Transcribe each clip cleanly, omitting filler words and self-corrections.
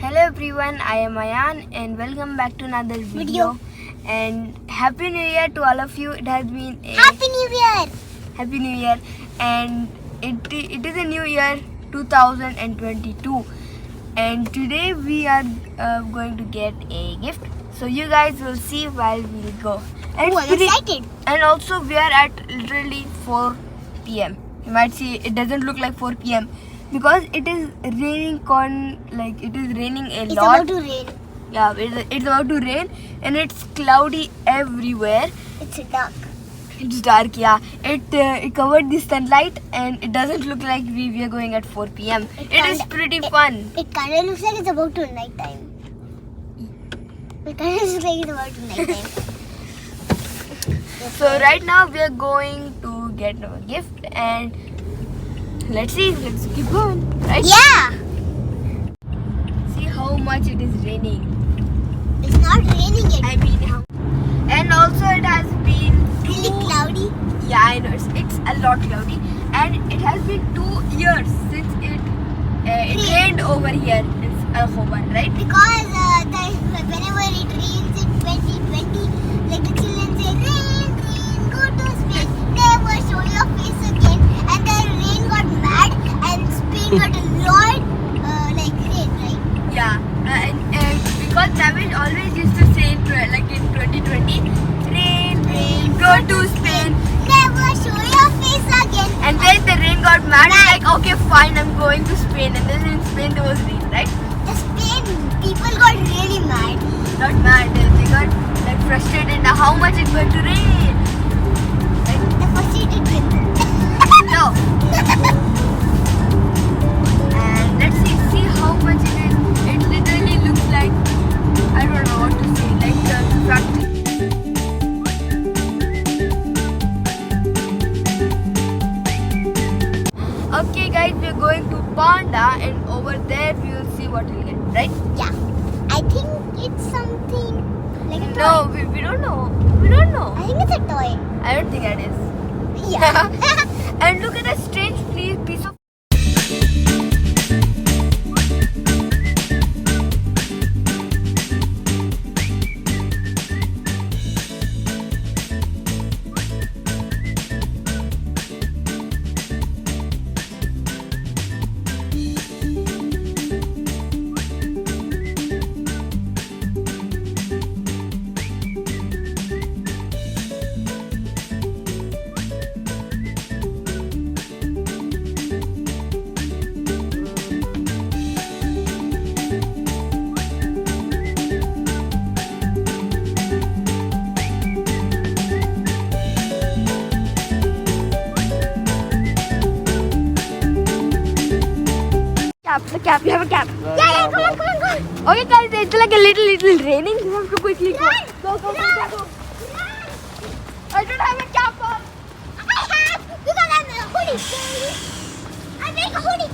Hello everyone, I am Ayan and welcome back to another video. And Happy New Year to all of you. It has been a Happy New Year! Happy New Year, and it is a new year 2022, and today we are going to get a gift. So you guys will see while we go. And I'm excited. And also we are at literally 4 p.m. You might see it doesn't look like 4 p.m. because it is raining it is raining a It's lot. about to rain. Yeah, it's about to rain and it's cloudy everywhere. It's dark. It's dark, yeah. It covered the sunlight and it doesn't look like we are going at 4 p.m. It is pretty fun. It kind of looks like it's about to night time. It kind of looks like it's about to night time. So right now we are going to get our gift and let's keep going, right? Yeah! See how much it is raining. It's not raining yet. I mean, and also it has been Really cloudy. Yeah, I know it's a lot cloudy, and it has been 2 years since it rained over here in khobar, right? Because whenever it rains in 2020, like the children say, rain, go to Spain, never show your face again. And the rain got mad and Spain got a lot rain, right? Yeah, and because Navish always used to say in 2020, rain, go to Spain. Never show your face again. And then the rain got mad, like, okay, fine, I'm going to Spain. And then in Spain there was rain, right? The Spain people got really mad. Not mad, they got frustrated now how much it's going to rain. Right? The frustrated people. No. And let's see how much it is. It literally looks like, I don't know what to say, like the factory. Okay guys, we are going to Panda and over there we will see what we'll get, right? Yeah. I think it's something like a toy. No, we don't know. We don't know. I think it's a toy. I don't think that is. Yeah. And look at that strange piece of. The cap, you have a cap. Yeah, come on. Okay guys, it's like a little raining. We have to quickly go. Go. I don't have a cap on. I have, because I'm a hoodie. I make a hoodie.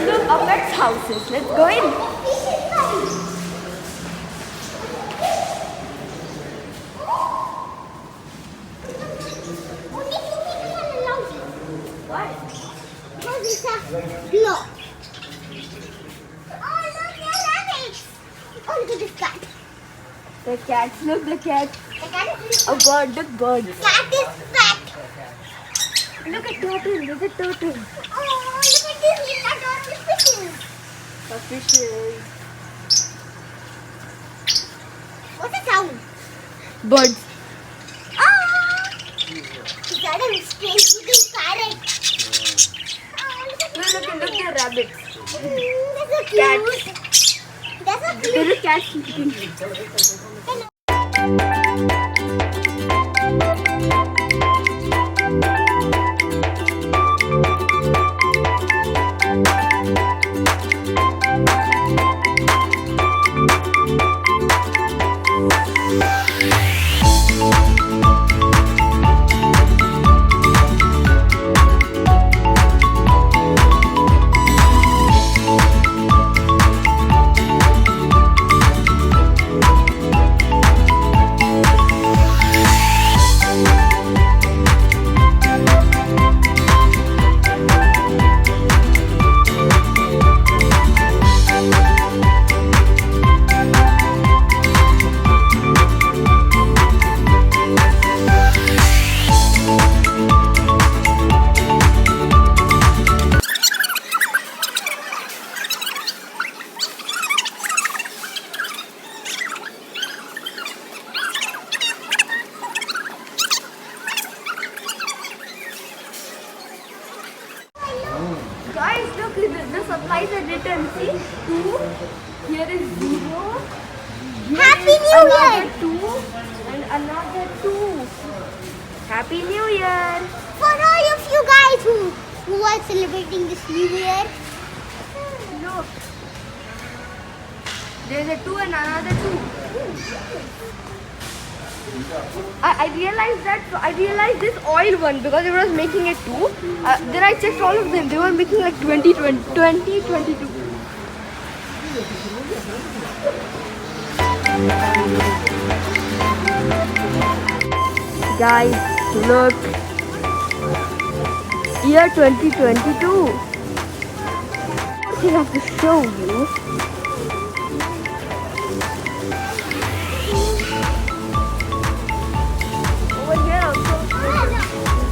Look, our pet's houses. Let's go in. What? Because it's a block. Oh, look, they're rabbits. Oh, look at this cat. The cats. Look, the cat. The cat is A bird. Look, bird. cat is fat. Look at turtle. There's a turtle. Oh, look at this little adorable fishes. The fishes. What's the sound? Birds. Ah! Is that a strange looking parrot? Oh, look at Look at the rabbits. That's so cute. Cats. That's so cute. There's a cat sleeping. supplies are written. See, 2. Here is 0. Here Happy is New another Year! 2 and another 2. Happy New Year! For all of you guys who are celebrating this New Year. Look. There's a 2 and another 2. I realized this oil one because it was making it 2. Then I checked all of them. They were making like 20, 22. Guys, look. Year 2022. I have to show you. Over here also.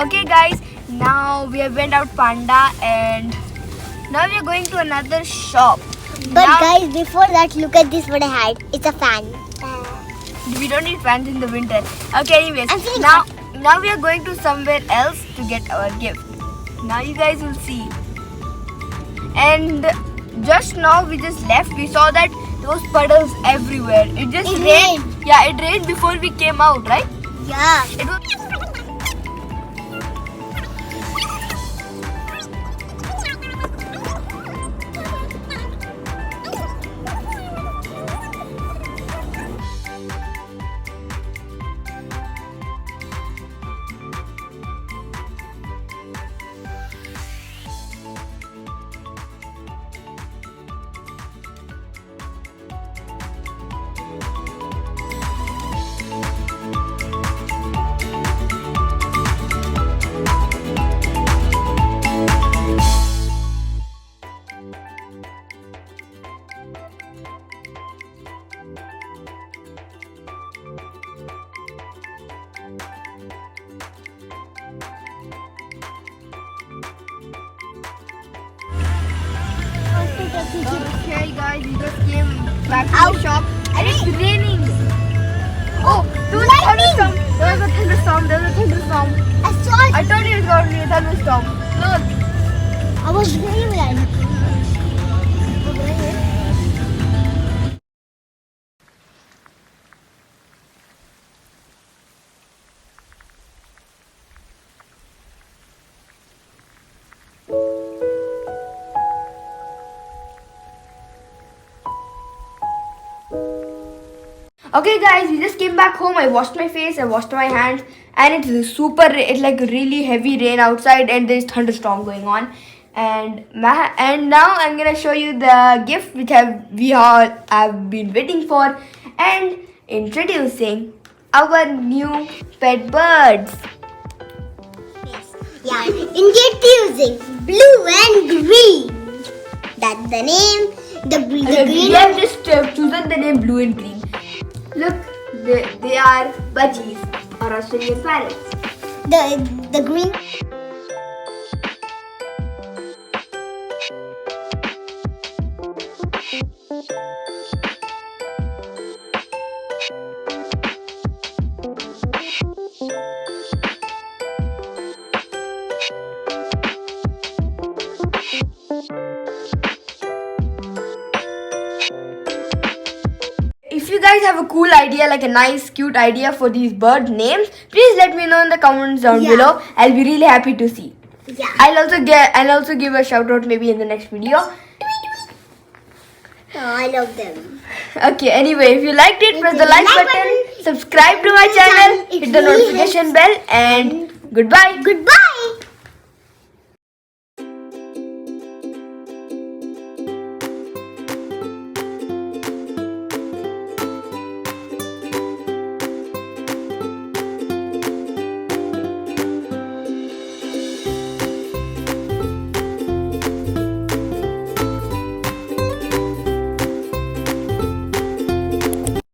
Okay guys, now we have went out Panda and now we are going to another shop. But Now- guys, before that, look at this what I had. It's a fan. We don't need fans in the winter. Okay, anyways, I'm feeling now we are going to somewhere else to get our gift. Now you guys will see. And just now we just left. We saw that there was puddles everywhere. It just It rained. rained. Yeah, it rained before we came out, right? Yeah. It was. Okay guys, we just came back to the shop and it's raining. Oh, there was a thunderstorm. There was a thunderstorm. I saw it. I told you it's going to be a thunderstorm. Look. I was very well. Okay guys, we just came back home. I washed my face, I washed my hands, and it's like really heavy rain outside and there's thunderstorm going on. And now I'm gonna show you the gift which we all have been waiting for and introducing our new pet birds. Yeah. Introducing blue and green. That's the name. The We green. have just chosen the name blue and green. Look, they are budgies or Australian parrots. The green. If you guys have a cool idea, like a nice, cute idea for these bird names, please let me know in the comments down Yeah. below. I'll be really happy to see. Yeah. I'll also give a shout out maybe in the next video. Oh, I love them. Okay, anyway, if you liked it, press the like button, subscribe to my channel, hit the It really notification bell, and goodbye. Goodbye.